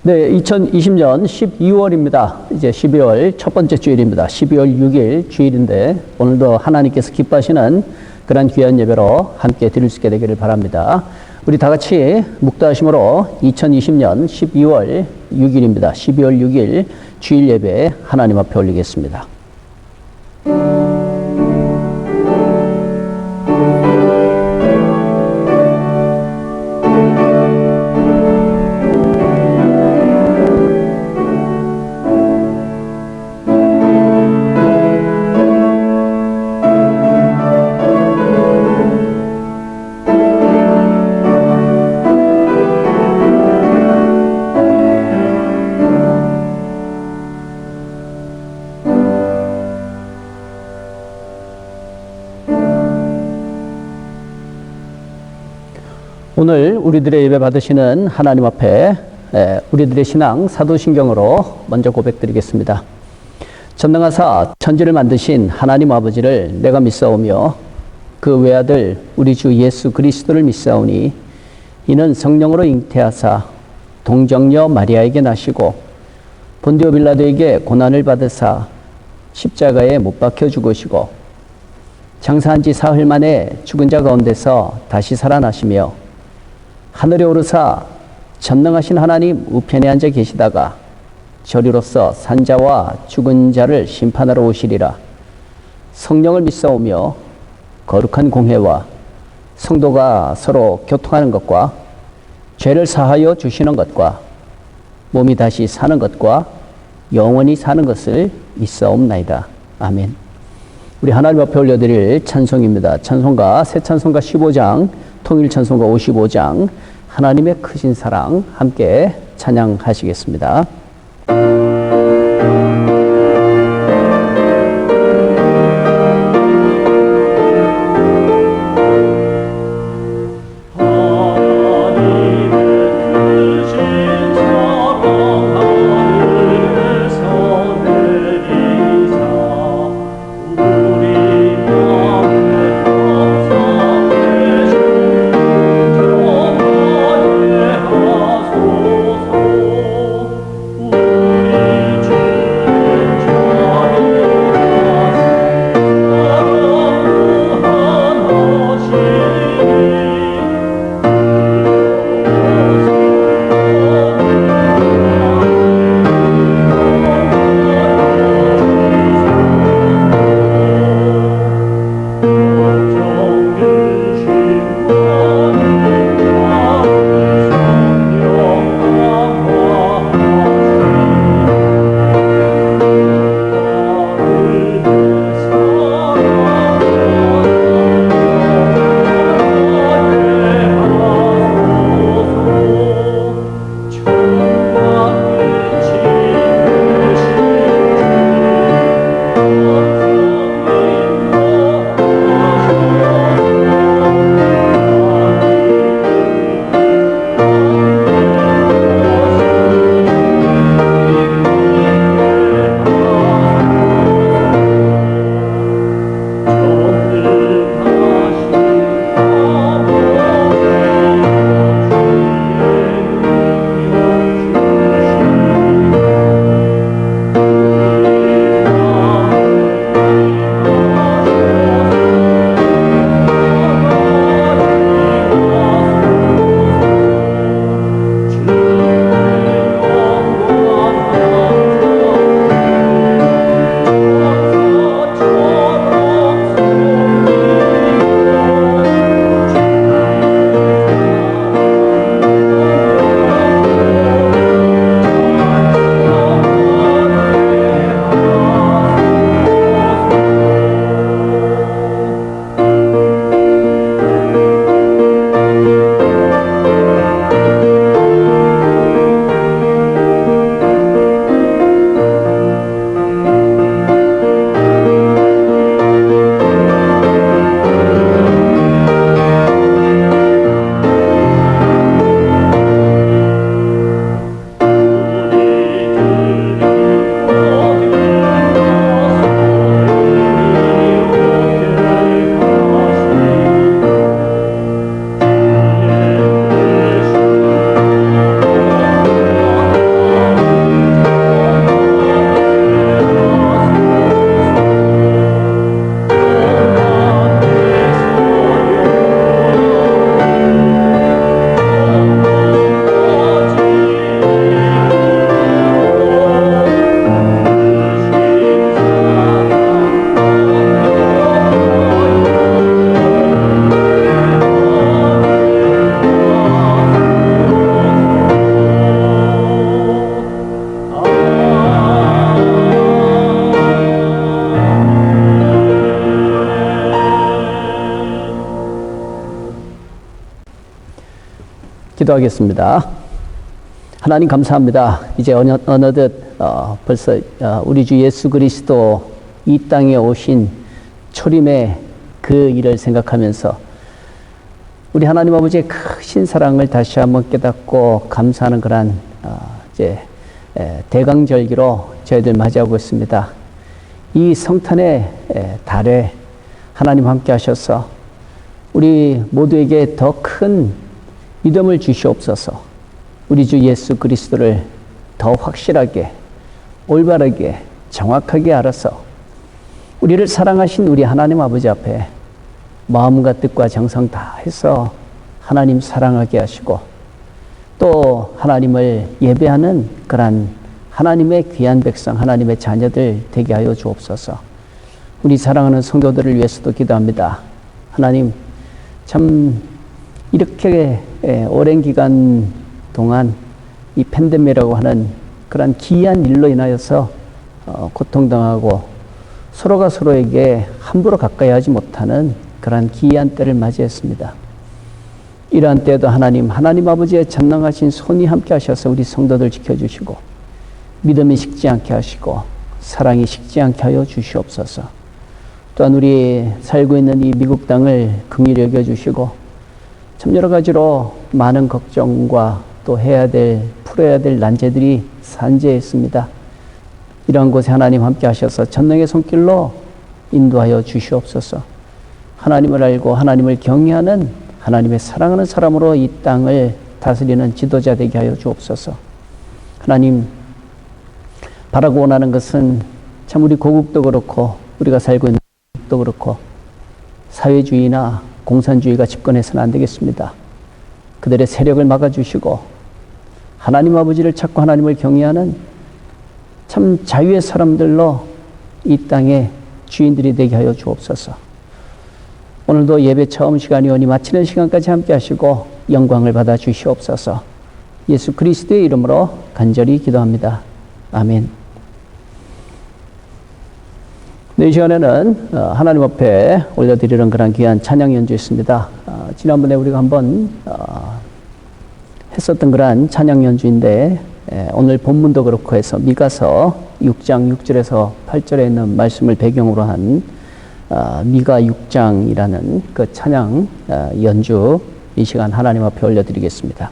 네, 2020년 12월입니다. 이제 12월 첫 번째 주일입니다. 12월 6일 주일인데 오늘도 하나님께서 기뻐하시는 그런 귀한 예배로 함께 드릴 수 있게 되기를 바랍니다. 우리 다 같이 묵도하심으로 2020년 12월 6일입니다. 12월 6일 주일 예배 하나님 앞에 올리겠습니다. 오늘 우리들의 예배 받으시는 하나님 앞에 우리들의 신앙 사도신경으로 먼저 고백드리겠습니다. 전능하사 천지를 만드신 하나님 아버지를 내가 믿사오며 그 외아들 우리 주 예수 그리스도를 믿사오니 이는 성령으로 잉태하사 동정녀 마리아에게 나시고 본디오 빌라도에게 고난을 받으사 십자가에 못 박혀 죽으시고 장사한 지 사흘 만에 죽은 자 가운데서 다시 살아나시며 하늘에 오르사 전능하신 하나님 우편에 앉아 계시다가 저리로서 산자와 죽은 자를 심판하러 오시리라. 성령을 믿사오며 거룩한 공회와 성도가 서로 교통하는 것과 죄를 사하여 주시는 것과 몸이 다시 사는 것과 영원히 사는 것을 믿사옵나이다. 아멘. 우리 하나님 앞에 올려드릴 찬송입니다. 찬송가 새 찬송가 15장 통일 찬송가 55장 하나님의 크신 사랑 함께 찬양하시겠습니다. 우리 기도하겠습니다. 하나님 감사합니다. 이제 어느덧 벌써 우리 주 예수 그리스도 이 땅에 오신 초림의 그 일을 생각하면서 우리 하나님 아버지의 크신 사랑을 다시 한번 깨닫고 감사하는 그런 이제 대강절기로 저희들 맞이하고 있습니다. 이 성탄의 달에 하나님 함께 하셔서 우리 모두에게 더 큰 믿음을 주시옵소서. 우리 주 예수 그리스도를 더 확실하게, 올바르게, 정확하게 알아서 우리를 사랑하신 우리 하나님 아버지 앞에 마음과 뜻과 정성 다해서 하나님 사랑하게 하시고 또 하나님을 예배하는 그런 하나님의 귀한 백성, 하나님의 자녀들 되게 하여 주옵소서. 우리 사랑하는 성도들을 위해서도 기도합니다. 하나님, 참 이렇게 오랜 기간 동안 이 팬데믹이라고 하는 그런 기이한 일로 인하여서 고통당하고 서로가 서로에게 함부로 가까이 하지 못하는 그런 기이한 때를 맞이했습니다. 이러한 때에도 하나님 아버지의 전능하신 손이 함께 하셔서 우리 성도들 지켜주시고 믿음이 식지 않게 하시고 사랑이 식지 않게 하여 주시옵소서. 또한 우리 살고 있는 이 미국 땅을 긍휼히 여겨주시고 참 여러 가지로 많은 걱정과 또 풀어야 될 난제들이 산재했습니다. 이러한 곳에 하나님 함께 하셔서 전능의 손길로 인도하여 주시옵소서. 하나님을 알고 하나님을 경외하는 하나님의 사랑하는 사람으로 이 땅을 다스리는 지도자 되게 하여 주옵소서. 하나님, 바라고 원하는 것은 참 우리 고국도 그렇고 우리가 살고 있는 국도 그렇고 사회주의나 공산주의가 집권해서는 안 되겠습니다. 그들의 세력을 막아주시고 하나님 아버지를 찾고 하나님을 경외하는 참 자유의 사람들로 이 땅의 주인들이 되게 하여 주옵소서. 오늘도 예배 처음 시간이 오니 마치는 시간까지 함께 하시고 영광을 받아 주시옵소서. 예수 그리스도의 이름으로 간절히 기도합니다. 아멘. 이 시간에는 하나님 앞에 올려드리는 그런 귀한 찬양 연주였습니다. 지난번에 우리가 한번 했었던 그런 찬양 연주인데 오늘 본문도 그렇고 해서 미가서 6장 6절에서 8절에 있는 말씀을 배경으로 한 미가 6장이라는 그 찬양 연주 이 시간 하나님 앞에 올려드리겠습니다.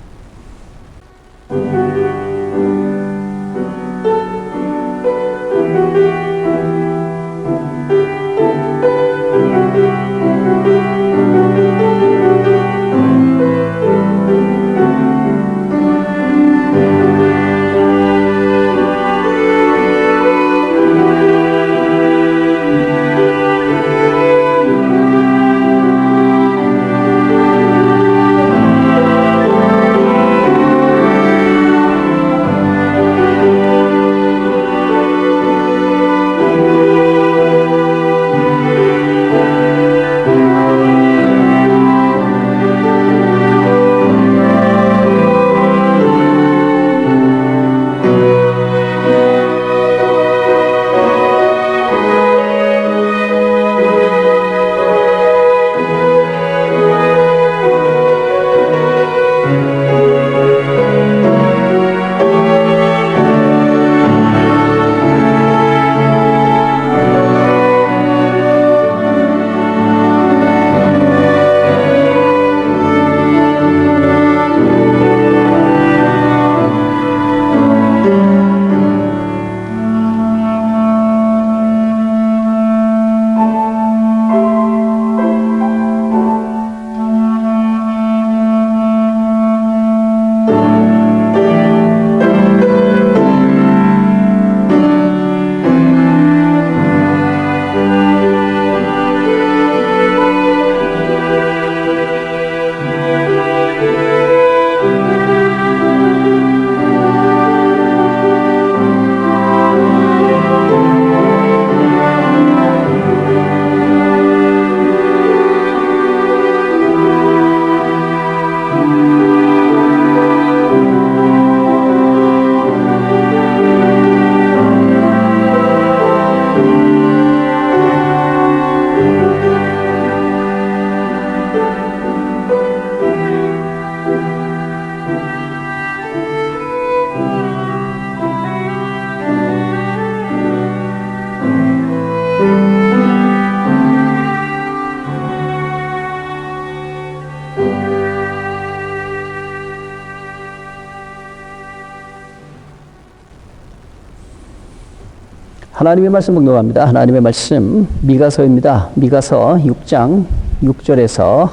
하나님의 말씀 봉독합니다. 하나님의 말씀 미가서입니다. 미가서 6장 6절에서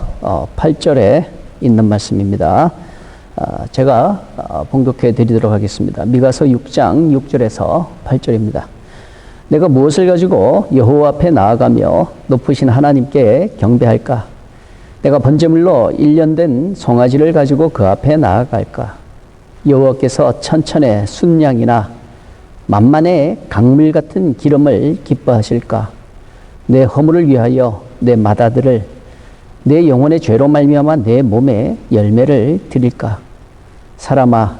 8절에 있는 말씀입니다. 제가 봉독해 드리도록 하겠습니다. 미가서 6장 6절에서 8절입니다. 내가 무엇을 가지고 여호와 앞에 나아가며 높으신 하나님께 경배할까? 내가 번제물로 1년 된 송아지를 가지고 그 앞에 나아갈까? 여호와께서 천천의 순양이나 만만의 강물 같은 기름을 기뻐하실까? 내 허물을 위하여 내 맏아들을 내 영혼의 죄로 말미암아 내 몸에 열매를 드릴까? 사람아,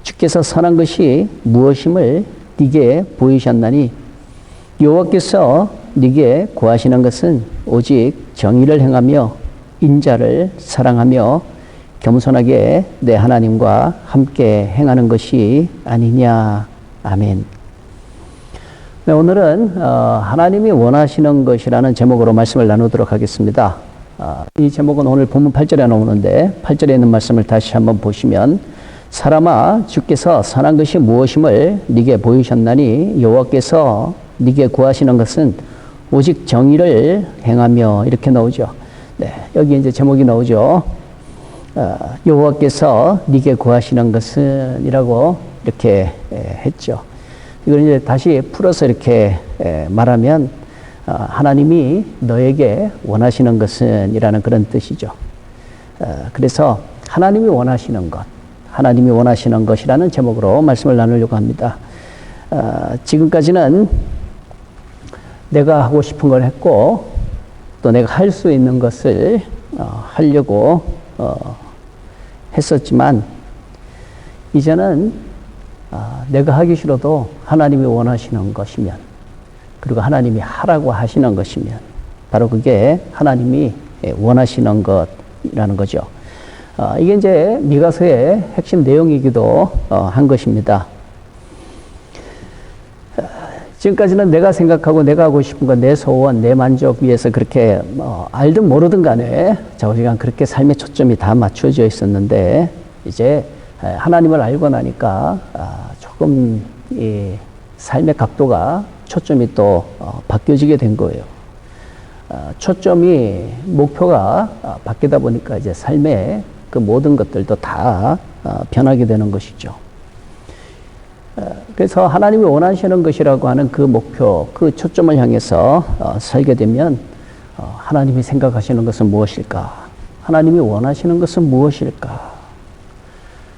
주께서 선한 것이 무엇임을 네게 보이셨나니 여호와께서 네게 구하시는 것은 오직 정의를 행하며 인자를 사랑하며 겸손하게 내 하나님과 함께 행하는 것이 아니냐. 아멘. 네, 오늘은 하나님이 원하시는 것이라는 제목으로 말씀을 나누도록 하겠습니다. 이 제목은 오늘 본문 8절에 나오는데 8절에 있는 말씀을 다시 한번 보시면 사람아, 주께서 선한 것이 무엇임을 네게 보이셨나니 여호와께서 네게 구하시는 것은 오직 정의를 행하며, 이렇게 나오죠. 네, 여기 이제 제목이 나오죠. 여호와께서 네게 구하시는 것은 이라고 이렇게 했죠. 이걸 이제 다시 풀어서 이렇게 말하면 하나님이 너에게 원하시는 것은 이라는 그런 뜻이죠. 그래서 하나님이 원하시는 것, 하나님이 원하시는 것이라는 제목으로 말씀을 나누려고 합니다. 지금까지는 내가 하고 싶은 걸 했고 또 내가 할 수 있는 것을 하려고 했었지만 이제는 내가 하기 싫어도 하나님이 원하시는 것이면, 그리고 하나님이 하라고 하시는 것이면 바로 그게 하나님이 원하시는 것이라는 거죠. 이게 이제 미가서의 핵심 내용이기도 한 것입니다. 지금까지는 내가 생각하고 내가 하고 싶은 것, 내 소원, 내 만족 위해서 그렇게 알든 모르든 간에 좌우지간 그렇게 삶의 초점이 다 맞춰져 있었는데 이제 하나님을 알고 나니까 조금 이 삶의 각도가, 초점이 또 바뀌어지게 된 거예요. 초점이, 목표가 바뀌다 보니까 이제 삶의 그 모든 것들도 다 변하게 되는 것이죠. 그래서 하나님이 원하시는 것이라고 하는 그 목표, 그 초점을 향해서 살게 되면 하나님이 생각하시는 것은 무엇일까? 하나님이 원하시는 것은 무엇일까?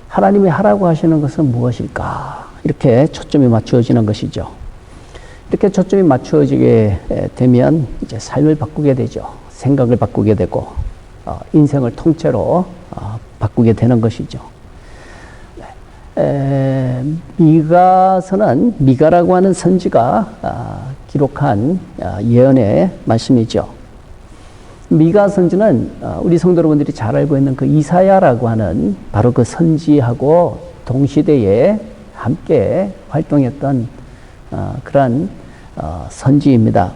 하나님이 하라고 하시는 것은 무엇일까? 이렇게 초점이 맞추어지는 것이죠. 이렇게 초점이 맞추어지게 되면 이제 삶을 바꾸게 되죠. 생각을 바꾸게 되고 인생을 통째로 바꾸게 되는 것이죠. 미가서는 미가라고 하는 선지가 기록한 예언의 말씀이죠. 미가 선지는 우리 성도 여러분들이 잘 알고 있는 그 이사야라고 하는 바로 그 선지하고 동시대에 함께 활동했던 그러한 선지입니다.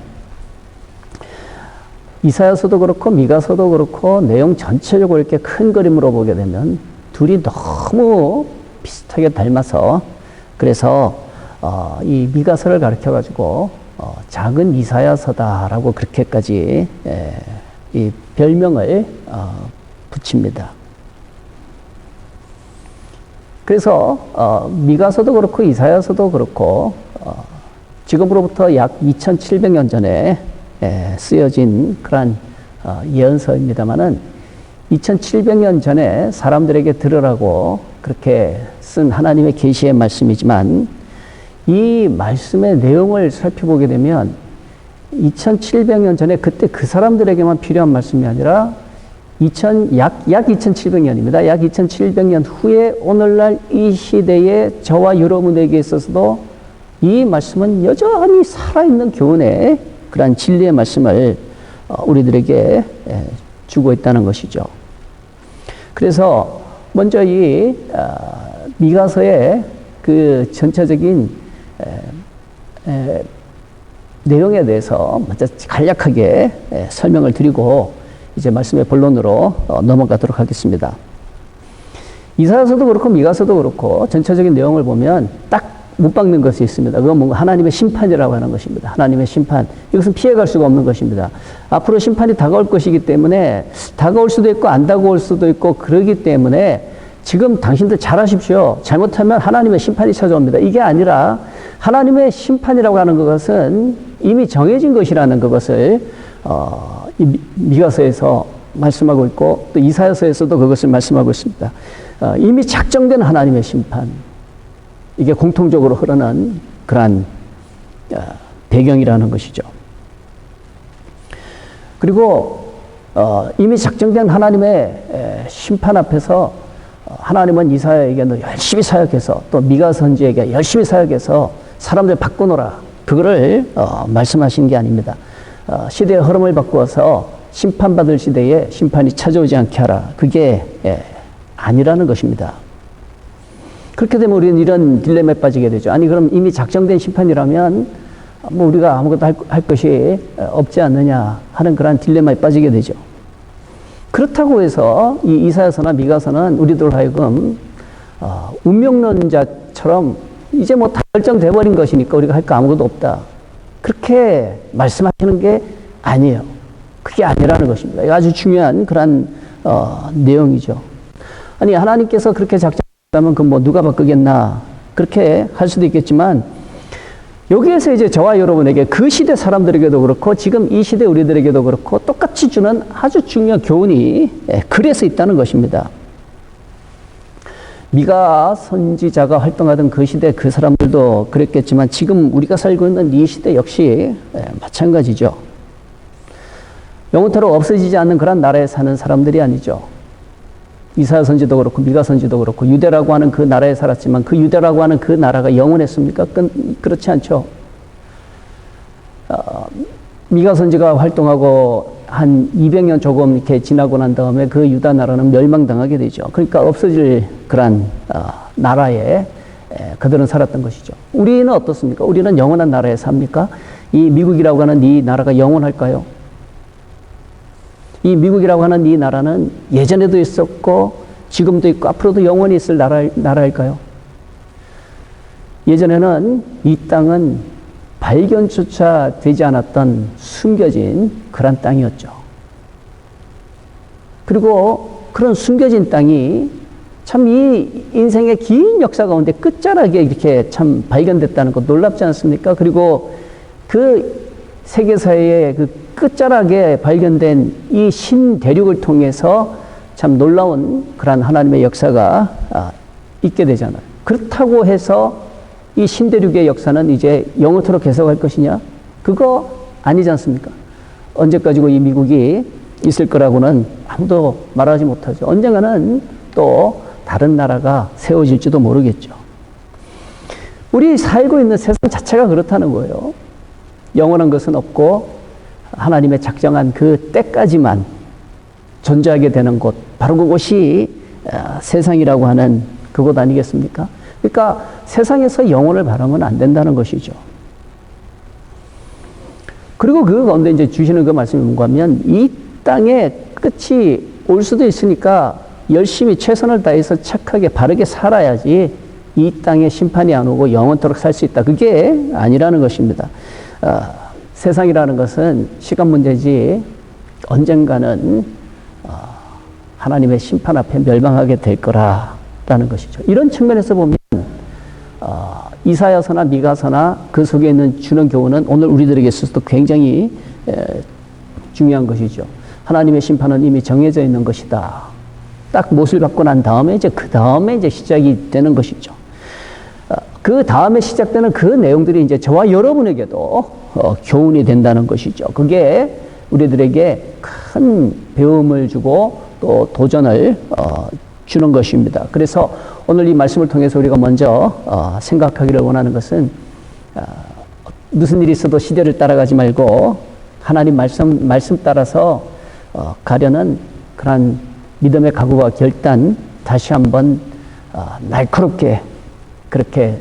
이사야서도 그렇고 미가서도 그렇고 내용 전체적으로 이렇게 큰 그림으로 보게 되면 둘이 너무 비슷하게 닮아서, 그래서 이 미가서를 가르쳐 가지고 작은 이사야서다라고 그렇게까지 이 별명을 붙입니다. 그래서 미가서도 그렇고 이사야서도 그렇고 지금으로부터 약 2700년 전에 쓰여진 그러한 예언서입니다마는 2700년 전에 사람들에게 들으라고 그렇게 쓴 하나님의 계시의 말씀이지만 이 말씀의 내용을 살펴보게 되면 2700년 전에 그때 그 사람들에게만 필요한 말씀이 아니라 약 2700년입니다. 약 2700년 후에 오늘날 이 시대에 저와 여러분에게 있어서도 이 말씀은 여전히 살아있는 교훈의 그러한 진리의 말씀을 우리들에게 주고 있다는 것이죠. 그래서 먼저 이 미가서의 그 전체적인 내용에 대해서 먼저 간략하게 설명을 드리고 이제 말씀의 본론으로 넘어가도록 하겠습니다. 이사야서도 그렇고 미가서도 그렇고 전체적인 내용을 보면 딱 못 박는 것이 있습니다. 그건 뭔가 하나님의 심판이라고 하는 것입니다. 하나님의 심판. 이것은 피해갈 수가 없는 것입니다. 앞으로 심판이 다가올 것이기 때문에 다가올 수도 있고 안 다가올 수도 있고 그러기 때문에 지금 당신들 잘하십시오. 잘못하면 하나님의 심판이 찾아옵니다. 이게 아니라 하나님의 심판이라고 하는 것은 이미 정해진 것이라는 그것을 이 미가서에서 말씀하고 있고 또 이사야서에서도 그것을 말씀하고 있습니다. 이미 작정된 하나님의 심판. 이게 공통적으로 흐르는 그러한 배경이라는 것이죠. 그리고 이미 작정된 하나님의 심판 앞에서 하나님은 이사야에게는 열심히 사역해서 또 미가 선지에게 열심히 사역해서 사람들 바꾸노라. 그거를 말씀하신 게 아닙니다. 시대의 흐름을 바꾸어서 심판받을 시대에 심판이 찾아오지 않게 하라. 그게 아니라는 것입니다. 그렇게 되면 우리는 이런 딜레마에 빠지게 되죠. 아니 그럼 이미 작정된 심판이라면 뭐 우리가 아무것도 할 것이 없지 않느냐 하는 그런 딜레마에 빠지게 되죠. 그렇다고 해서 이 이사야서나 미가서는 우리들 하여금 운명론자처럼 이제 뭐 다 결정돼 버린 것이니까 우리가 할 거 아무것도 없다. 그렇게 말씀하시는 게 아니에요. 그게 아니라는 것입니다. 이거 아주 중요한 그런 내용이죠. 아니 하나님께서 그렇게 작정했다면 그 뭐 누가 바꾸겠나 그렇게 할 수도 있겠지만 여기에서 이제 저와 여러분에게 그 시대 사람들에게도 그렇고 지금 이 시대 우리들에게도 그렇고 똑같이 주는 아주 중요한 교훈이 그래서 있다는 것입니다. 미가 선지자가 활동하던 그 시대 그 사람들도 그랬겠지만 지금 우리가 살고 있는 이 시대 역시 마찬가지죠. 영원토록 없어지지 않는 그런 나라에 사는 사람들이 아니죠. 이사야 선지도 그렇고 미가 선지도 그렇고 유대라고 하는 그 나라에 살았지만 그 유대라고 하는 그 나라가 영원했습니까? 그렇지 않죠. 미가 선지가 활동하고 한 200년 조금 이렇게 지나고 난 다음에 그 유다 나라는 멸망당하게 되죠. 그러니까 없어질 그런 나라에 그들은 살았던 것이죠. 우리는 어떻습니까? 우리는 영원한 나라에 삽니까? 이 미국이라고 하는 이 나라가 영원할까요? 이 미국이라고 하는 이 나라는 예전에도 있었고 지금도 있고 앞으로도 영원히 있을 나라일까요? 예전에는 이 땅은 발견조차 되지 않았던 숨겨진 그런 땅이었죠. 그리고 그런 숨겨진 땅이 참 이 인생의 긴 역사 가운데 끝자락에 이렇게 참 발견됐다는 거 놀랍지 않습니까? 그리고 그 세계사의 그 끝자락에 발견된 이 신대륙을 통해서 참 놀라운 그런 하나님의 역사가 있게 되잖아요. 그렇다고 해서 이 신대륙의 역사는 이제 영원토록 계속할 것이냐? 그거 아니지 않습니까? 언제까지고 이 미국이 있을 거라고는 아무도 말하지 못하죠. 언젠가는 또 다른 나라가 세워질지도 모르겠죠. 우리 살고 있는 세상 자체가 그렇다는 거예요. 영원한 것은 없고 하나님의 작정한 그 때까지만 존재하게 되는 곳, 바로 그곳이 세상이라고 하는 그곳 아니겠습니까? 그러니까 세상에서 영혼을 바라면 안 된다는 것이죠. 그리고 그 가운데 이제 주시는 그 말씀이 뭔가 하면 이 땅에 끝이 올 수도 있으니까 열심히 최선을 다해서 착하게 바르게 살아야지 이 땅에 심판이 안 오고 영원토록 살 수 있다. 그게 아니라는 것입니다. 세상이라는 것은 시간 문제지 언젠가는 하나님의 심판 앞에 멸망하게 될 거라는 것이죠. 이런 측면에서 보면 이사야서나 미가서나 그 속에 있는 주는 교훈은 오늘 우리들에게 있어서도 굉장히 중요한 것이죠. 하나님의 심판은 이미 정해져 있는 것이다. 딱 못을 받고 난 다음에 그 다음에 이제 시작이 되는 것이죠. 그 다음에 시작되는 그 내용들이 이제 저와 여러분에게도 교훈이 된다는 것이죠. 그게 우리들에게 큰 배움을 주고 또 도전을 주는 것입니다. 그래서 오늘 이 말씀을 통해서 우리가 먼저 생각하기를 원하는 것은 무슨 일이 있어도 시대를 따라가지 말고 하나님 말씀 따라서 가려는 그런 믿음의 각오와 결단 다시 한번 날카롭게 그렇게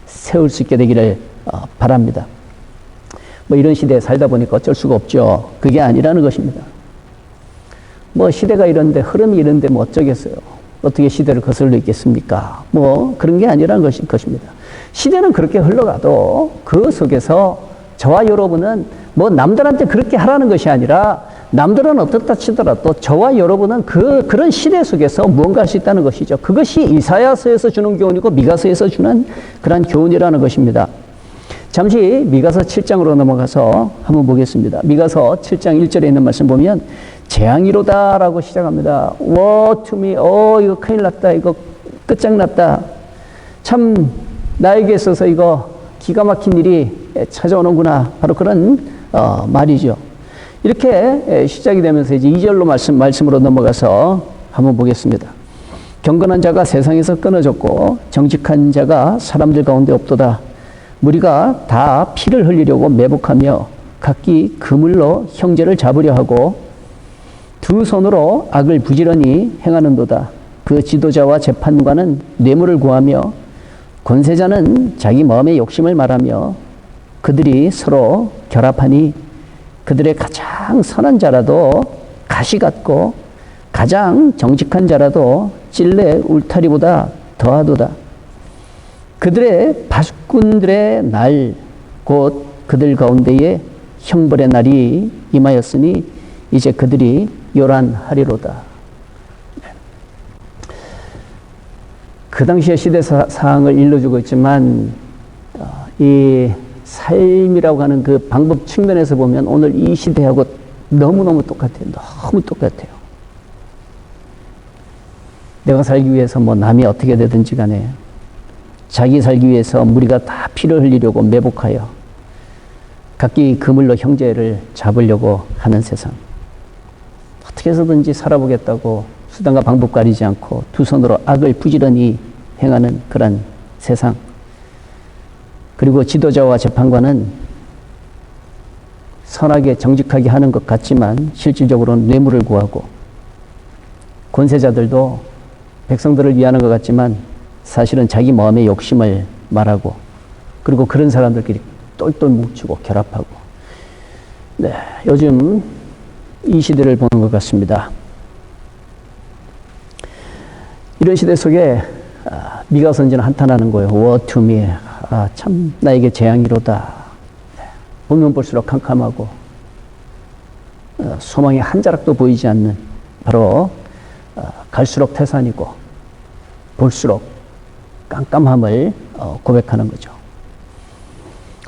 세울 수 있게 되기를 바랍니다. 뭐 이런 시대에 살다 보니까 어쩔 수가 없죠. 그게 아니라는 것입니다. 뭐 시대가 이런데 흐름이 이런데 뭐 어쩌겠어요. 어떻게 시대를 거슬러 있겠습니까? 뭐 그런 게 아니라는 것입니다. 시대는 그렇게 흘러가도 그 속에서 저와 여러분은 뭐 남들한테 그렇게 하라는 것이 아니라 남들은 어떻다 치더라도 저와 여러분은 그런 시대 속에서 무언가 할 수 있다는 것이죠. 그것이 이사야서에서 주는 교훈이고 미가서에서 주는 그런 교훈이라는 것입니다. 잠시 미가서 7장으로 넘어가서 한번 보겠습니다. 미가서 7장 1절에 있는 말씀 보면 재앙이로다 라고 시작합니다. Woe to me. 이거 큰일 났다. 이거 끝장났다. 참 나에게 있어서 이거 기가 막힌 일이 찾아오는구나. 바로 그런 말이죠. 이렇게 시작이 되면서 이제 2절로 말씀으로 넘어가서 한번 보겠습니다. 경건한 자가 세상에서 끊어졌고 정직한 자가 사람들 가운데 없도다. 무리가 다 피를 흘리려고 매복하며 각기 그물로 형제를 잡으려 하고 두 손으로 악을 부지런히 행하는도다. 그 지도자와 재판관은 뇌물을 구하며 권세자는 자기 마음의 욕심을 말하며 그들이 서로 결합하니 그들의 가장 선한 자라도 가시 같고 가장 정직한 자라도 찔레 울타리보다 더하도다. 그들의 파수꾼들의 날 곧 그들 가운데에 형벌의 날이 임하였으니 이제 그들이 요란하리로다. 그 당시의 시대 사항을 일러주고 있지만 이 삶이라고 하는 그 방법 측면에서 보면 오늘 이 시대하고 너무너무 똑같아요. 너무 똑같아요. 내가 살기 위해서 뭐 남이 어떻게 되든지 간에 자기 살기 위해서 무리가 다 피를 흘리려고 매복하여 각기 그물로 형제를 잡으려고 하는 세상. 어떻게 해서든지 살아보겠다고 수단과 방법 가리지 않고 두 손으로 악을 부지런히 행하는 그런 세상. 그리고 지도자와 재판관은 선하게 정직하게 하는 것 같지만 실질적으로는 뇌물을 구하고 권세자들도 백성들을 위하는 것 같지만 사실은 자기 마음의 욕심을 말하고 그리고 그런 사람들끼리 똘똘 뭉치고 결합하고 네, 요즘 이 시대를 보는 것 같습니다. 이런 시대 속에 미가 선지는 한탄하는 거예요. Woe to me. 참 나에게 재앙이로다. 보면 볼수록 캄캄하고 소망이 한 자락도 보이지 않는 바로 갈수록 태산이고 볼수록 깜깜함을 고백하는 거죠.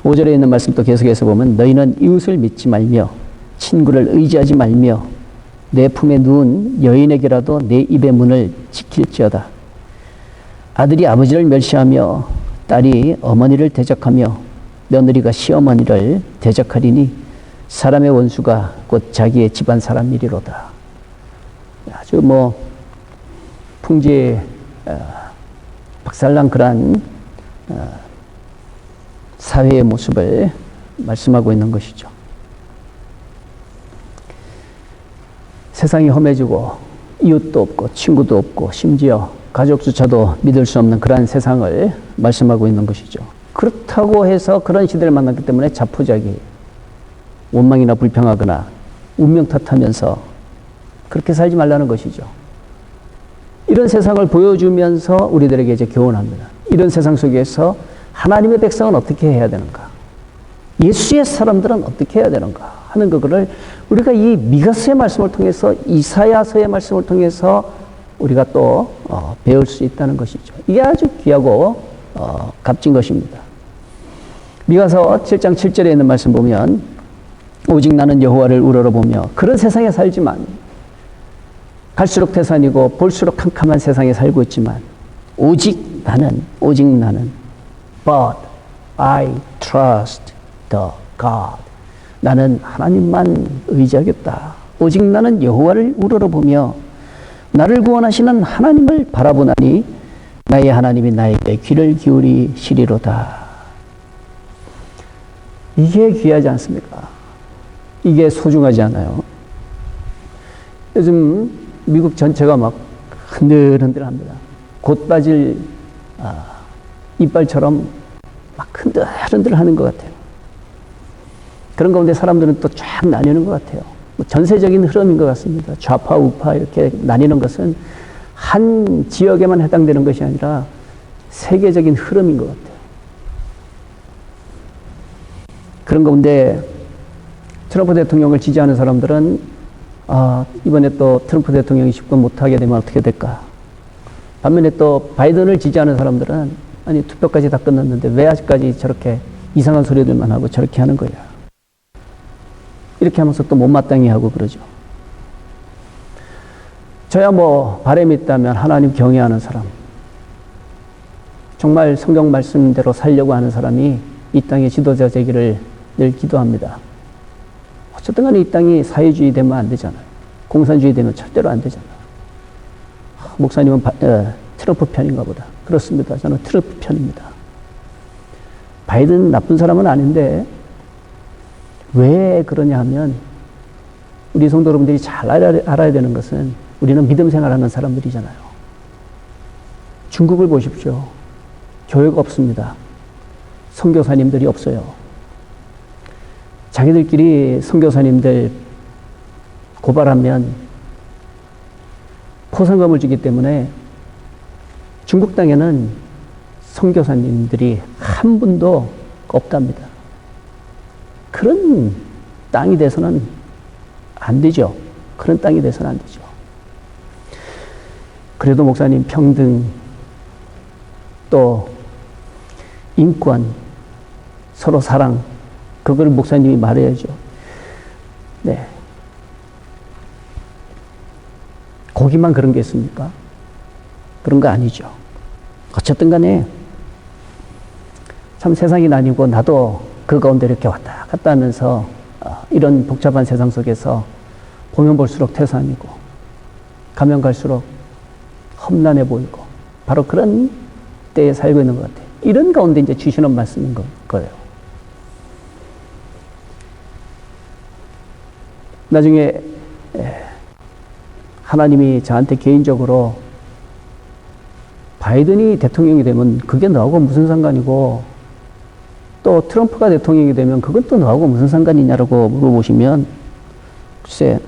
5절에 있는 말씀 또 계속해서 보면 너희는 이웃을 믿지 말며 친구를 의지하지 말며 내 품에 누운 여인에게라도 내 입의 문을 지킬지어다. 아들이 아버지를 멸시하며 딸이 어머니를 대적하며 며느리가 시어머니를 대적하리니 사람의 원수가 곧 자기의 집안 사람이리로다. 아주 풍지 박살난 그러한 사회의 모습을 말씀하고 있는 것이죠. 세상이 험해지고 이웃도 없고 친구도 없고 심지어 가족조차도 믿을 수 없는 그러한 세상을 말씀하고 있는 것이죠. 그렇다고 해서 그런 시대를 만났기 때문에 자포자기, 원망이나 불평하거나 운명 탓하면서 그렇게 살지 말라는 것이죠. 이런 세상을 보여주면서 우리들에게 이제 교훈합니다. 이런 세상 속에서 하나님의 백성은 어떻게 해야 되는가? 예수의 사람들은 어떻게 해야 되는가? 하는 그거를 우리가 이 미가서의 말씀을 통해서 이사야서의 말씀을 통해서 우리가 또 배울 수 있다는 것이죠. 이게 아주 귀하고 값진 것입니다. 미가서 7장 7절에 있는 말씀 보면 오직 나는 여호와를 우러러보며 그런 세상에 살지만 갈수록 태산이고 볼수록 캄캄한 세상에 살고 있지만 오직 나는 But I trust the God. 나는 하나님만 의지하겠다. 오직 나는 여호와를 우러러보며 나를 구원하시는 하나님을 바라보나니 나의 하나님이 나에게 귀를 기울이시리로다. 이게 귀하지 않습니까? 이게 소중하지 않아요? 요즘 미국 전체가 막 흔들흔들합니다. 곧 빠질 이빨처럼 막 흔들흔들하는 것 같아요. 그런 가운데 사람들은 또 쫙 나뉘는 것 같아요. 전세적인 흐름인 것 같습니다. 좌파, 우파 이렇게 나뉘는 것은 한 지역에만 해당되는 것이 아니라 세계적인 흐름인 것 같아요. 그런 가운데 트럼프 대통령을 지지하는 사람들은 이번에 또 트럼프 대통령이 집권 못하게 되면 어떻게 될까? 반면에 또 바이든을 지지하는 사람들은 아니 투표까지 다 끝났는데 왜 아직까지 저렇게 이상한 소리들만 하고 저렇게 하는 거야? 이렇게 하면서 또 못마땅해 하고 그러죠. 저야 뭐 바람이 있다면 하나님 경외하는 사람, 정말 성경 말씀대로 살려고 하는 사람이 이 땅의 지도자 되기를 늘 기도합니다. 어쨌든 간에 이 땅이 사회주의 되면 안 되잖아요. 공산주의 되면 절대로 안 되잖아요. 목사님은 트럼프 편인가 보다. 그렇습니다. 저는 트럼프 편입니다. 바이든 나쁜 사람은 아닌데 왜 그러냐 하면 우리 성도 여러분들이 잘 알아야 되는 것은 우리는 믿음 생활하는 사람들이잖아요. 중국을 보십시오. 교회가 없습니다. 선교사님들이 없어요. 자기들끼리 선교사님들 고발하면 포상금을 주기 때문에 중국 땅에는 선교사님들이 한 분도 없답니다. 그런 땅이 돼서는 안 되죠. 그런 땅이 돼서는 안 되죠. 그래도 목사님 평등, 또 인권, 서로 사랑, 그걸 목사님이 말해야죠. 네. 거기만 그런 게 있습니까? 그런 거 아니죠. 어쨌든 간에 참 세상이 나뉘고 나도 그 가운데 이렇게 왔다 갔다 하면서 이런 복잡한 세상 속에서 보면 볼수록 태산이고 가면 갈수록 험난해 보이고 바로 그런 때에 살고 있는 것 같아요. 이런 가운데 이제 주시는 말씀인 거예요. 나중에 하나님이 저한테 개인적으로 바이든이 대통령이 되면 그게 너하고 무슨 상관이고 또 트럼프가 대통령이 되면 그건 또 너하고 무슨 상관이냐라고 물어보시면 글쎄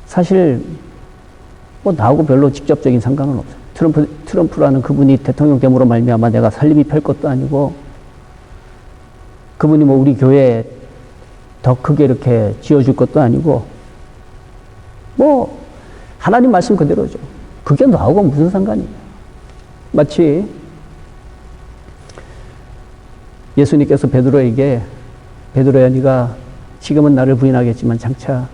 사실 뭐 나하고 별로 직접적인 상관은 없어요. 트럼프라는 그분이 대통령 됨으로 말미암아 내가 살림이 펼 것도 아니고 그분이 뭐 우리 교회에 더 크게 이렇게 지어줄 것도 아니고 뭐 하나님 말씀 그대로죠. 그게 너하고 무슨 상관이에요. 마치 예수님께서 베드로에게 베드로야 네가 지금은 나를 부인하겠지만 장차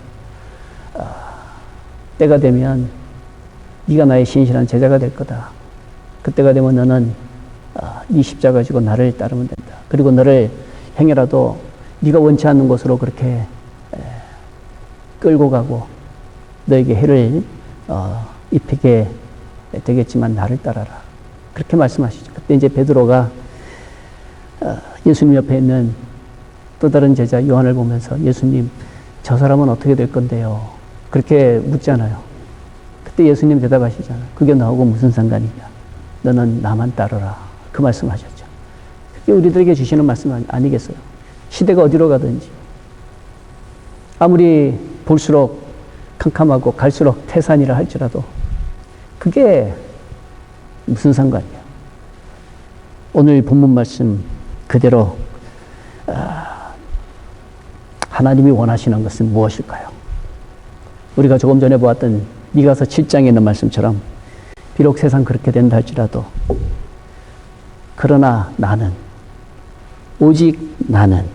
때가 되면 네가 나의 신실한 제자가 될 거다. 그때가 되면 너는 네 십자가 지고 나를 따르면 된다. 그리고 너를 행여라도 네가 원치 않는 곳으로 그렇게 끌고 가고 너에게 해를 입히게 되겠지만 나를 따라라. 그렇게 말씀하시죠. 그때 이제 베드로가 예수님 옆에 있는 또 다른 제자 요한을 보면서 예수님 저 사람은 어떻게 될 건데요? 그렇게 묻잖아요. 그때 예수님 대답하시잖아요. 그게 너하고 무슨 상관이냐? 너는 나만 따르라. 그 말씀하셨죠. 그게 우리들에게 주시는 말씀 아니겠어요? 시대가 어디로 가든지 아무리 볼수록 캄캄하고 갈수록 태산이라 할지라도 그게 무슨 상관이야? 오늘 본문 말씀 그대로 하나님이 원하시는 것은 무엇일까요? 우리가 조금 전에 보았던 미가서 7장에 있는 말씀처럼 비록 세상 그렇게 된다 할지라도 그러나 나는 오직 나는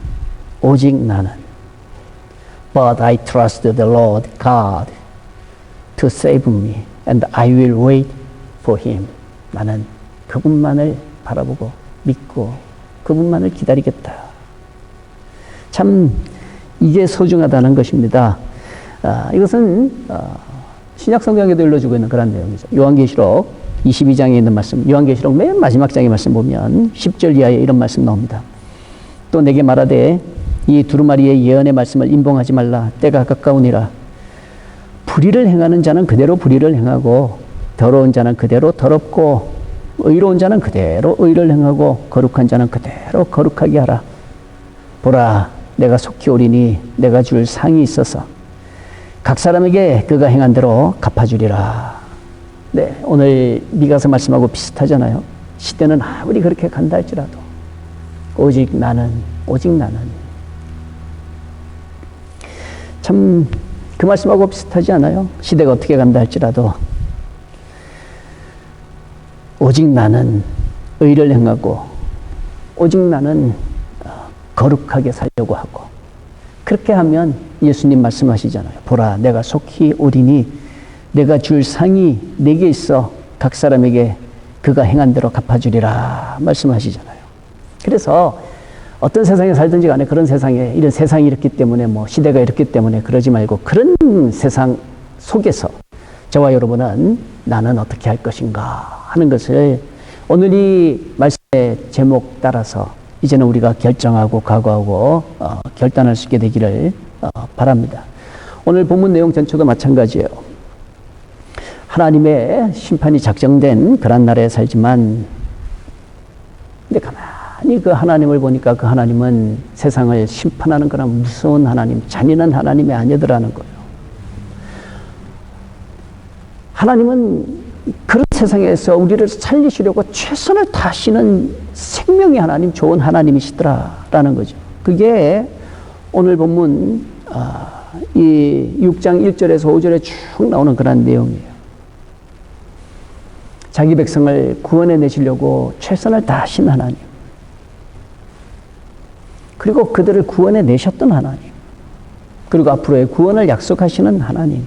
But I trust the Lord God to save me and I will wait for Him. 나는 그분만을 바라보고 믿고 그분만을 기다리겠다. 참 이게 소중하다는 것입니다. 이것은 신약 성경에도 일러주고 있는 그런 내용이죠. 요한계시록 22장에 있는 말씀, 요한계시록 맨 마지막 장의 말씀 보면 10절 이하에 이런 말씀 나옵니다. 또 내게 말하되 이 두루마리의 예언의 말씀을 임봉하지 말라. 때가 가까우니라. 불의를 행하는 자는 그대로 불의를 행하고 더러운 자는 그대로 더럽고 의로운 자는 그대로 의를 행하고 거룩한 자는 그대로 거룩하게 하라. 보라 내가 속히 오리니 내가 줄 상이 있어서 각 사람에게 그가 행한 대로 갚아주리라. 네, 오늘 미가서 말씀하고 비슷하잖아요. 시대는 아무리 그렇게 간다 할지라도 오직 나는 참 그 말씀하고 비슷하지 않아요? 시대가 어떻게 간다 할지라도 오직 나는 의를 행하고 오직 나는 거룩하게 살려고 하고 그렇게 하면 예수님 말씀하시잖아요. 보라 내가 속히 오리니 내가 줄 상이 내게 있어 각 사람에게 그가 행한 대로 갚아주리라 말씀하시잖아요. 그래서 어떤 세상에 살든지 간에 그런 세상에 이런 세상이 이렇기 때문에 뭐 시대가 이렇기 때문에 그러지 말고 그런 세상 속에서 저와 여러분은 나는 어떻게 할 것인가 하는 것을 오늘 이 말씀의 제목 따라서 이제는 우리가 결정하고 각오하고 결단할 수 있게 되기를 바랍니다. 오늘 본문 내용 전체도 마찬가지예요. 하나님의 심판이 작정된 그런 나라에 살지만 근데 가만히 그 하나님을 보니까 그 하나님은 세상을 심판하는 그런 무서운 하나님, 잔인한 하나님이 아니더라는 거예요. 하나님은 그런 세상에서 우리를 살리시려고 최선을 다하시는 생명의 하나님, 좋은 하나님이시더라라는 거죠. 그게 오늘 본문 이 6장 1절에서 5절에 쭉 나오는 그런 내용이에요. 자기 백성을 구원해 내시려고 최선을 다하신 하나님. 그리고 그들을 구원해 내셨던 하나님. 그리고 앞으로의 구원을 약속하시는 하나님.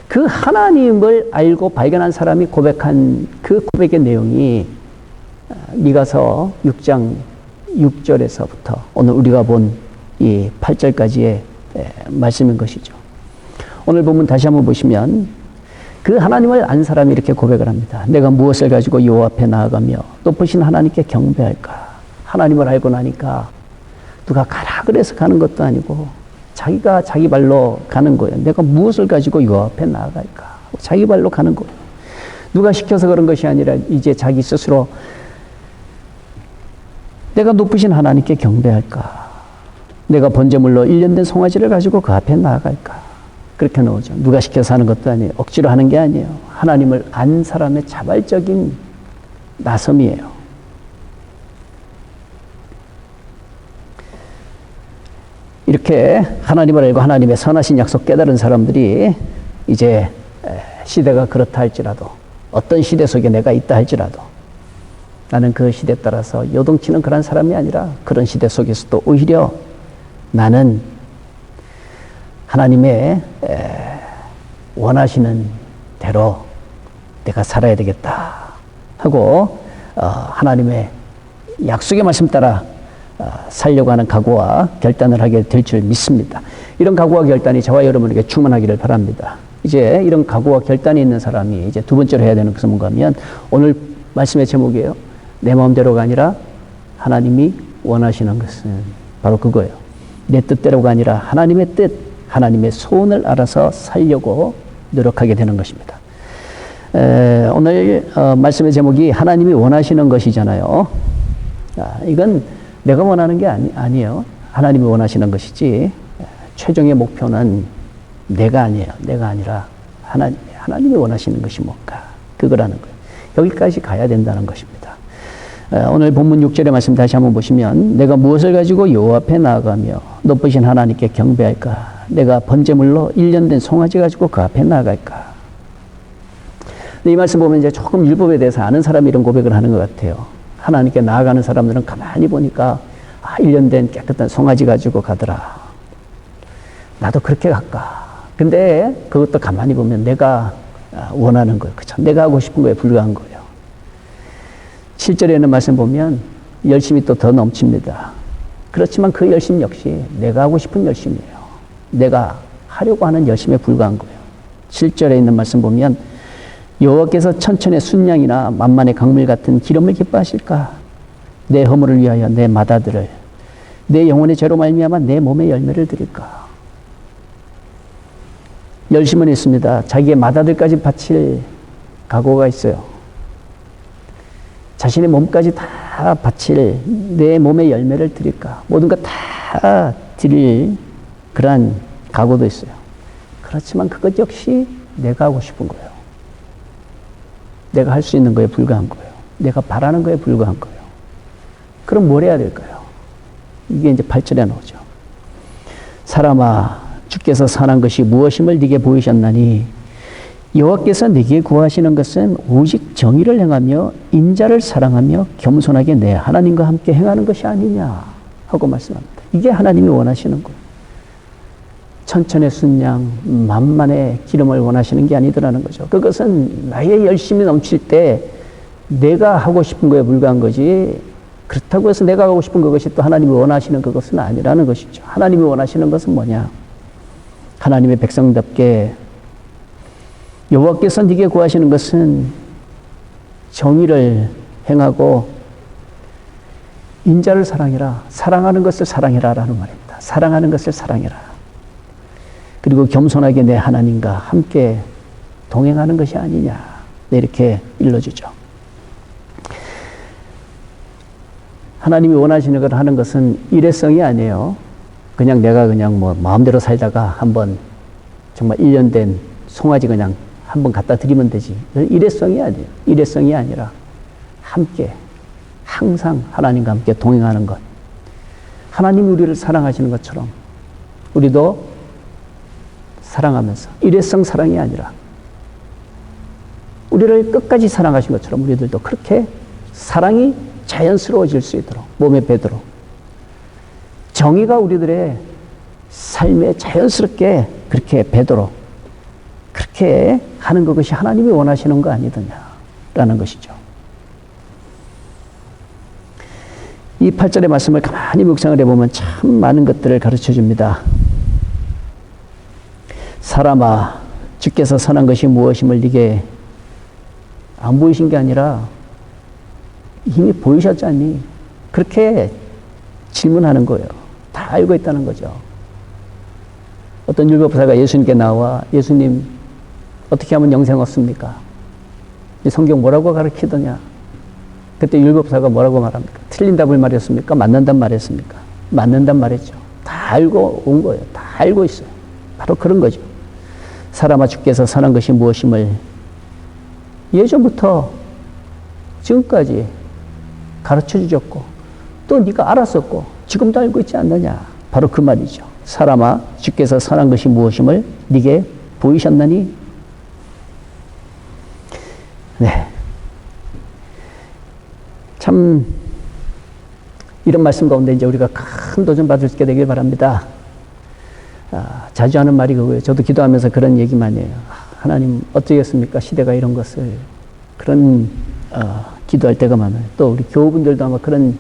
그 하나님을 알고 발견한 사람이 고백한 그 고백의 내용이 미가서 6장 6절에서부터 오늘 우리가 본 이 8절까지의 말씀인 것이죠. 오늘 본문 다시 한번 보시면 그 하나님을 안 사람이 이렇게 고백을 합니다. 내가 무엇을 가지고 여호와 앞에 나아가며 높으신 하나님께 경배할까? 하나님을 알고 나니까 누가 가라 그래서 가는 것도 아니고 자기가 자기 발로 가는 거예요. 내가 무엇을 가지고 여호와 앞에 나아갈까? 자기 발로 가는 거예요. 누가 시켜서 그런 것이 아니라 이제 자기 스스로 내가 높으신 하나님께 경배할까? 내가 번제물로 1년 된 송아지를 가지고 그 앞에 나아갈까? 그렇게 나오죠. 누가 시켜서 하는 것도 아니에요. 억지로 하는 게 아니에요. 하나님을 안 사람의 자발적인 나섬이에요. 이렇게 하나님을 알고 하나님의 선하신 약속 깨달은 사람들이 이제 시대가 그렇다 할지라도 어떤 시대 속에 내가 있다 할지라도 나는 그 시대에 따라서 요동치는 그런 사람이 아니라 그런 시대 속에서도 오히려 나는 하나님의 원하시는 대로 내가 살아야 되겠다 하고 하나님의 약속의 말씀 따라 살려고 하는 각오와 결단을 하게 될 줄 믿습니다. 이런 각오와 결단이 저와 여러분에게 충만하기를 바랍니다. 이제 이런 각오와 결단이 있는 사람이 이제 두 번째로 해야 되는 것은 뭔가 하면 오늘 말씀의 제목이에요. 내 마음대로가 아니라 하나님이 원하시는 것은 바로 그거예요. 내 뜻대로가 아니라 하나님의 뜻, 하나님의 소원을 알아서 살려고 노력하게 되는 것입니다. 오늘 말씀의 제목이 하나님이 원하시는 것이잖아요. 이건 내가 원하는 게 아니에요. 하나님이 원하시는 것이지 최종의 목표는 내가 아니에요. 내가 아니라 하나님이 원하시는 것이 뭔가 그거라는 거예요. 여기까지 가야 된다는 것입니다. 오늘 본문 6절의 말씀 다시 한번 보시면 내가 무엇을 가지고 여호와 앞에 나아가며 높으신 하나님께 경배할까? 내가 번제물로 1년 된 송아지 가지고 그 앞에 나아갈까? 이 말씀 보면 이제 조금 율법에 대해서 아는 사람이 이런 고백을 하는 것 같아요. 하나님께 나아가는 사람들은 가만히 보니까 1년 된 깨끗한 송아지 가지고 가더라. 나도 그렇게 갈까? 근데 그것도 가만히 보면 내가 원하는 거예요. 그쵸? 내가 하고 싶은 거에 불과한 거예요. 7절에 있는 말씀 보면 열심이 또 더 넘칩니다. 그렇지만 그 열심 역시 내가 하고 싶은 열심이에요. 내가 하려고 하는 열심에 불과한 거예요. 7절에 있는 말씀 보면 여호와께서 천천의 순양이나 만만의 강물 같은 기름을 기뻐하실까? 내 허물을 위하여 내 맏아들을 내 영혼의 죄로 말미암아 내 몸의 열매를 드릴까? 열심은 있습니다. 자기의 맏아들까지 바칠 각오가 있어요. 자신의 몸까지 다 바칠 내 몸의 열매를 드릴까? 모든 것 다 드릴 그러한 각오도 있어요. 그렇지만 그것 역시 내가 하고 싶은 거예요. 내가 할 수 있는 거에 불과한 거예요. 내가 바라는 거에 불과한 거예요. 그럼 뭘 해야 될까요? 이게 이제 8절에 나오죠. 사람아, 주께서 선한 것이 무엇임을 네게 보이셨나니 여호와께서 네게 구하시는 것은 오직 정의를 행하며 인자를 사랑하며 겸손하게 내 하나님과 함께 행하는 것이 아니냐 하고 말씀합니다. 이게 하나님이 원하시는 거예요. 천천의 순양, 만만의 기름을 원하시는 게 아니더라는 거죠. 그것은 나의 열심이 넘칠 때 내가 하고 싶은 거에 불과한 거지, 그렇다고 해서 내가 하고 싶은 그것이 또 하나님이 원하시는 그것은 아니라는 것이죠. 하나님이 원하시는 것은 뭐냐? 하나님의 백성답게 여호와께서 네게 구하시는 것은 정의를 행하고 인자를 사랑해라. 사랑하는 것을 사랑해라 라는 말입니다. 사랑하는 것을 사랑해라. 그리고 겸손하게 내 하나님과 함께 동행하는 것이 아니냐. 이렇게 일러주죠. 하나님이 원하시는 걸 하는 것은 일회성이 아니에요. 그냥 내가 그냥 뭐 마음대로 살다가 한번 정말 1년 된 송아지 그냥 한번 갖다 드리면 되지. 일회성이 아니에요. 일회성이 아니라 함께 항상 하나님과 함께 동행하는 것. 하나님이 우리를 사랑하시는 것처럼 우리도 사랑하면서 일회성 사랑이 아니라 우리를 끝까지 사랑하신 것처럼 우리들도 그렇게 사랑이 자연스러워질 수 있도록 몸에 배도록 정의가 우리들의 삶에 자연스럽게 그렇게 배도록 그렇게 하는 그것이 하나님이 원하시는 거 아니더냐라는 것이죠. 이 8절의 말씀을 가만히 묵상을 해보면 참 많은 것들을 가르쳐 줍니다. 사람아, 주께서 선한 것이 무엇임을 네게 안 보이신 게 아니라 이미 보이셨지 않니? 그렇게 질문하는 거예요. 다 알고 있다는 거죠. 어떤 율법사가 예수님께 나와 예수님 어떻게 하면 영생 얻습니까? 이 성경 뭐라고 가르치더냐? 그때 율법사가 뭐라고 말합니까? 틀린 답을 말했습니까? 맞는 답 말했습니까? 맞는 답 말했죠. 다 알고 온 거예요. 다 알고 있어요. 바로 그런 거죠. 사람아, 주께서 선한 것이 무엇임을 예전부터 지금까지 가르쳐 주셨고 또 네가 알았었고 지금도 알고 있지 않느냐. 바로 그 말이죠. 사람아, 주께서 선한 것이 무엇임을 네게 보이셨나니? 네. 참 이런 말씀 가운데 이제 우리가 큰 도전 받을 수 있게 되길 바랍니다. 자주 하는 말이 그거예요. 저도 기도하면서 그런 얘기만 해요. 하나님 어쩌겠습니까? 시대가 이런 것을. 그런 기도할 때가 많아요. 또 우리 교우분들도 아마 그런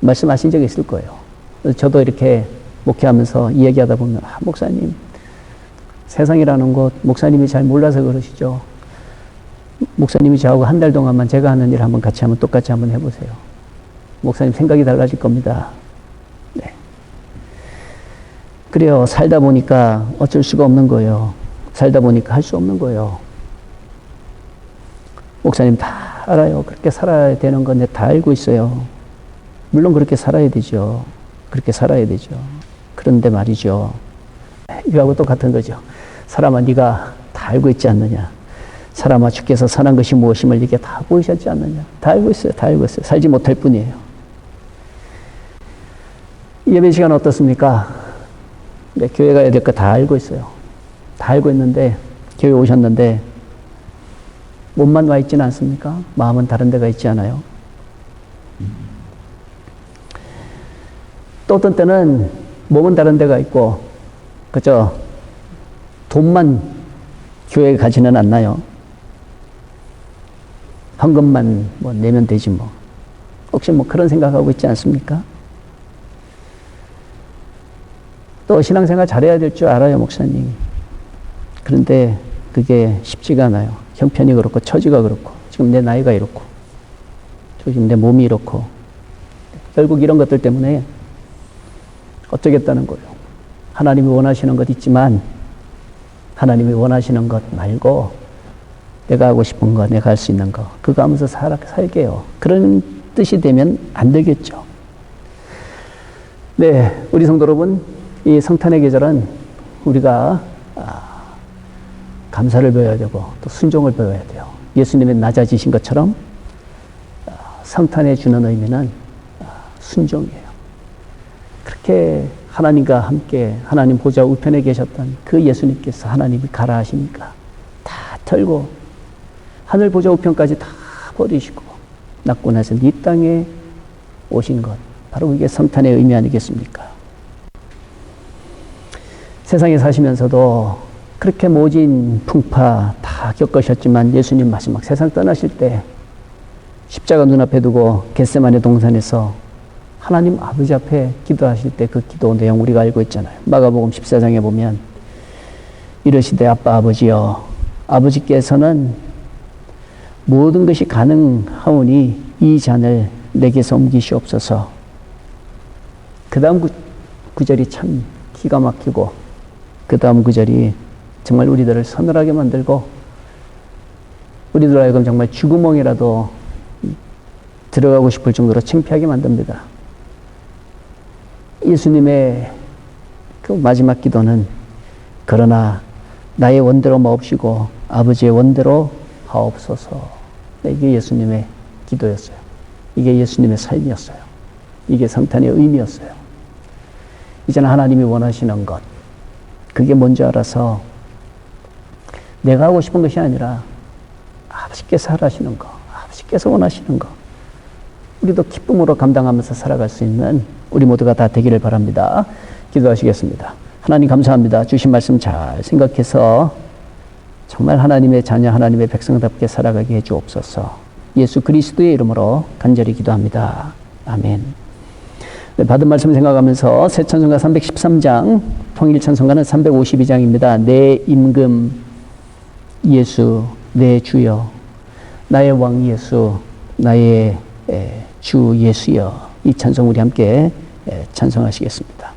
말씀하신 적이 있을 거예요. 저도 이렇게 목회하면서 이야기하다 보면 목사님 세상이라는 것 목사님이 잘 몰라서 그러시죠. 목사님이 저하고 한 달 동안만 제가 하는 일 한번 같이 하면 똑같이 한번 해보세요. 목사님 생각이 달라질 겁니다. 네. 그래요. 살다 보니까 어쩔 수가 없는 거예요. 살다 보니까 할 수 없는 거예요. 목사님 다 알아요. 그렇게 살아야 되는 건 다 알고 있어요. 물론 그렇게 살아야 되죠. 그렇게 살아야 되죠. 그런데 말이죠. 이거하고 똑같은 거죠. 사람아, 네가 다 알고 있지 않느냐. 사람아, 주께서 선한 것이 무엇임을 네게 다 보이셨지 않느냐. 다 알고 있어요. 다 알고 있어요. 살지 못할 뿐이에요. 예배 시간 어떻습니까? 네, 교회 가야 될 거 다 알고 있어요. 다 알고 있는데 교회 오셨는데 몸만 와 있지는 않습니까? 마음은 다른 데가 있지 않아요? 또 어떤 때는 몸은 다른 데가 있고 그죠? 돈만 교회에 가지는 않나요? 헌금만 뭐 내면 되지 뭐. 혹시 뭐 그런 생각하고 있지 않습니까? 또 신앙생활 잘해야 될 줄 알아요, 목사님. 그런데 그게 쉽지가 않아요. 형편이 그렇고 처지가 그렇고 지금 내 나이가 이렇고 지금 내 몸이 이렇고 결국 이런 것들 때문에 어쩌겠다는 거예요. 하나님이 원하시는 것 있지만 하나님이 원하시는 것 말고 내가 하고 싶은 거, 내가 할 수 있는 거 그거 하면서 살게요. 그런 뜻이 되면 안 되겠죠. 네, 우리 성도 여러분, 이 성탄의 계절은 우리가 감사를 배워야 되고 또 순종을 배워야 돼요. 예수님의 낮아지신 것처럼 성탄에 주는 의미는 순종이에요. 그렇게 하나님과 함께 하나님 보좌 우편에 계셨던 그 예수님께서 하나님이 가라 하시니까 다 털고 하늘 보좌 우편까지 다 버리시고 낙곤해서 이 땅에 오신 것, 바로 그게 성탄의 의미 아니겠습니까? 세상에 사시면서도 그렇게 모진 풍파 다 겪으셨지만 예수님 마지막 세상 떠나실 때 십자가 눈앞에 두고 겟세마네 동산에서 하나님 아버지 앞에 기도하실 때 그 기도 내용 우리가 알고 있잖아요. 마가복음 14장에 보면 이르시되 아빠 아버지여, 아버지께서는 모든 것이 가능하오니 이 잔을 내게서 옮기시옵소서. 그 다음 구절이 참 기가 막히고 그 다음 구절이 정말 우리들을 서늘하게 만들고 우리들 하여금 정말 쥐구멍이라도 들어가고 싶을 정도로 창피하게 만듭니다. 예수님의 그 마지막 기도는 그러나 나의 원대로 마옵시고 아버지의 원대로 하옵소서. 이게 예수님의 기도였어요. 이게 예수님의 삶이었어요. 이게 성탄의 의미였어요. 이제는 하나님이 원하시는 것, 그게 뭔지 알아서 내가 하고 싶은 것이 아니라 아버지께서 하라시는 거, 아버지께서 원하시는 거, 우리도 기쁨으로 감당하면서 살아갈 수 있는 우리 모두가 다 되기를 바랍니다. 기도하시겠습니다. 하나님 감사합니다. 주신 말씀 잘 생각해서 정말 하나님의 자녀, 하나님의 백성답게 살아가게 해주옵소서. 예수 그리스도의 이름으로 간절히 기도합니다. 아멘. 네, 받은 말씀 생각하면서 새 찬송가 313장, 통일 찬송가는 352장입니다. 내 임금 예수, 내 주여, 나의 왕 예수, 나의 주 예수여. 이 찬송 우리 함께 찬송하시겠습니다.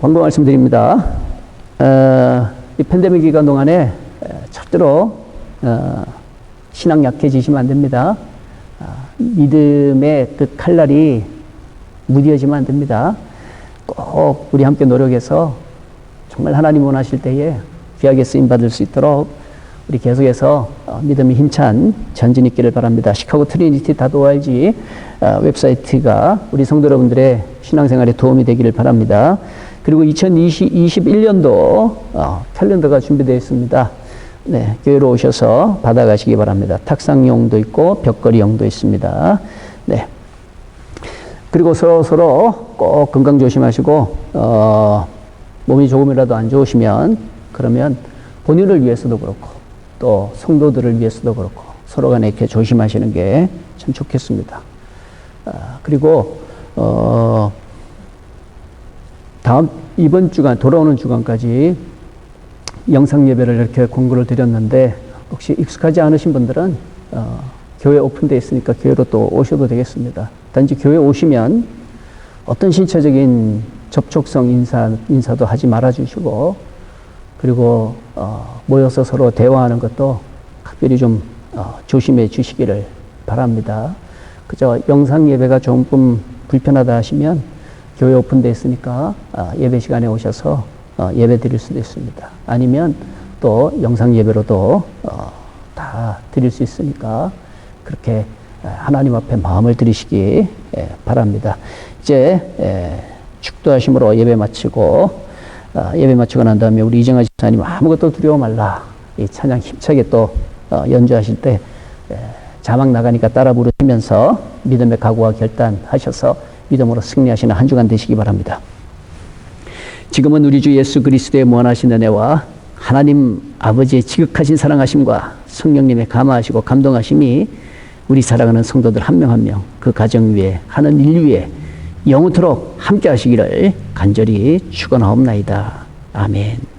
광고 말씀드립니다. 이 팬데믹 기간 동안에 절대로 신앙 약해지시면 안 됩니다. 믿음의 그 칼날이 무뎌지면 안 됩니다. 꼭 우리 함께 노력해서 정말 하나님 원하실 때에 귀하게 쓰임받을 수 있도록 우리 계속해서 믿음이 힘찬 전진 있기를 바랍니다. 시카고 트리니티 .org 웹사이트가 우리 성도 여러분들의 신앙생활에 도움이 되기를 바랍니다. 그리고 2021년도 캘린더가 준비되어 있습니다. 네, 교회로 오셔서 받아가시기 바랍니다. 탁상용도 있고 벽걸이용도 있습니다. 네. 그리고 서로 꼭 건강 조심하시고 몸이 조금이라도 안 좋으시면 그러면 본인을 위해서도 그렇고 또 성도들을 위해서도 그렇고 서로 간에 이렇게 조심하시는 게 참 좋겠습니다. 그리고 이번 주간 돌아오는 주간까지 영상 예배를 이렇게 공고를 드렸는데 혹시 익숙하지 않으신 분들은 교회 오픈되어 있으니까 교회로 또 오셔도 되겠습니다. 단지 교회 오시면 어떤 신체적인 접촉성 인사도 하지 말아 주시고 그리고 모여서 서로 대화하는 것도 각별히 좀 조심해 주시기를 바랍니다. 그저 영상 예배가 조금 불편하다 하시면 교회 오픈되어 있으니까 예배 시간에 오셔서 예배 드릴 수도 있습니다. 아니면 또 영상 예배로도 다 드릴 수 있으니까 그렇게 하나님 앞에 마음을 드리시기 바랍니다. 이제 축도하심으로 예배 마치고 난 다음에 우리 이정아 집사님 아무것도 두려워 말라 이 찬양 힘차게 또 연주하실 때 자막 나가니까 따라 부르시면서 믿음의 각오와 결단하셔서 믿음으로 승리하시는 한 주간 되시기 바랍니다. 지금은 우리 주 예수 그리스도의 무한하신 은혜와 하나님 아버지의 지극하신 사랑하심과 성령님의 감화하시고 감동하심이 우리 사랑하는 성도들 한 명 한 명 그 가정 위에 하는 일 위에 영원토록 함께 하시기를 간절히 축원하옵나이다. 아멘.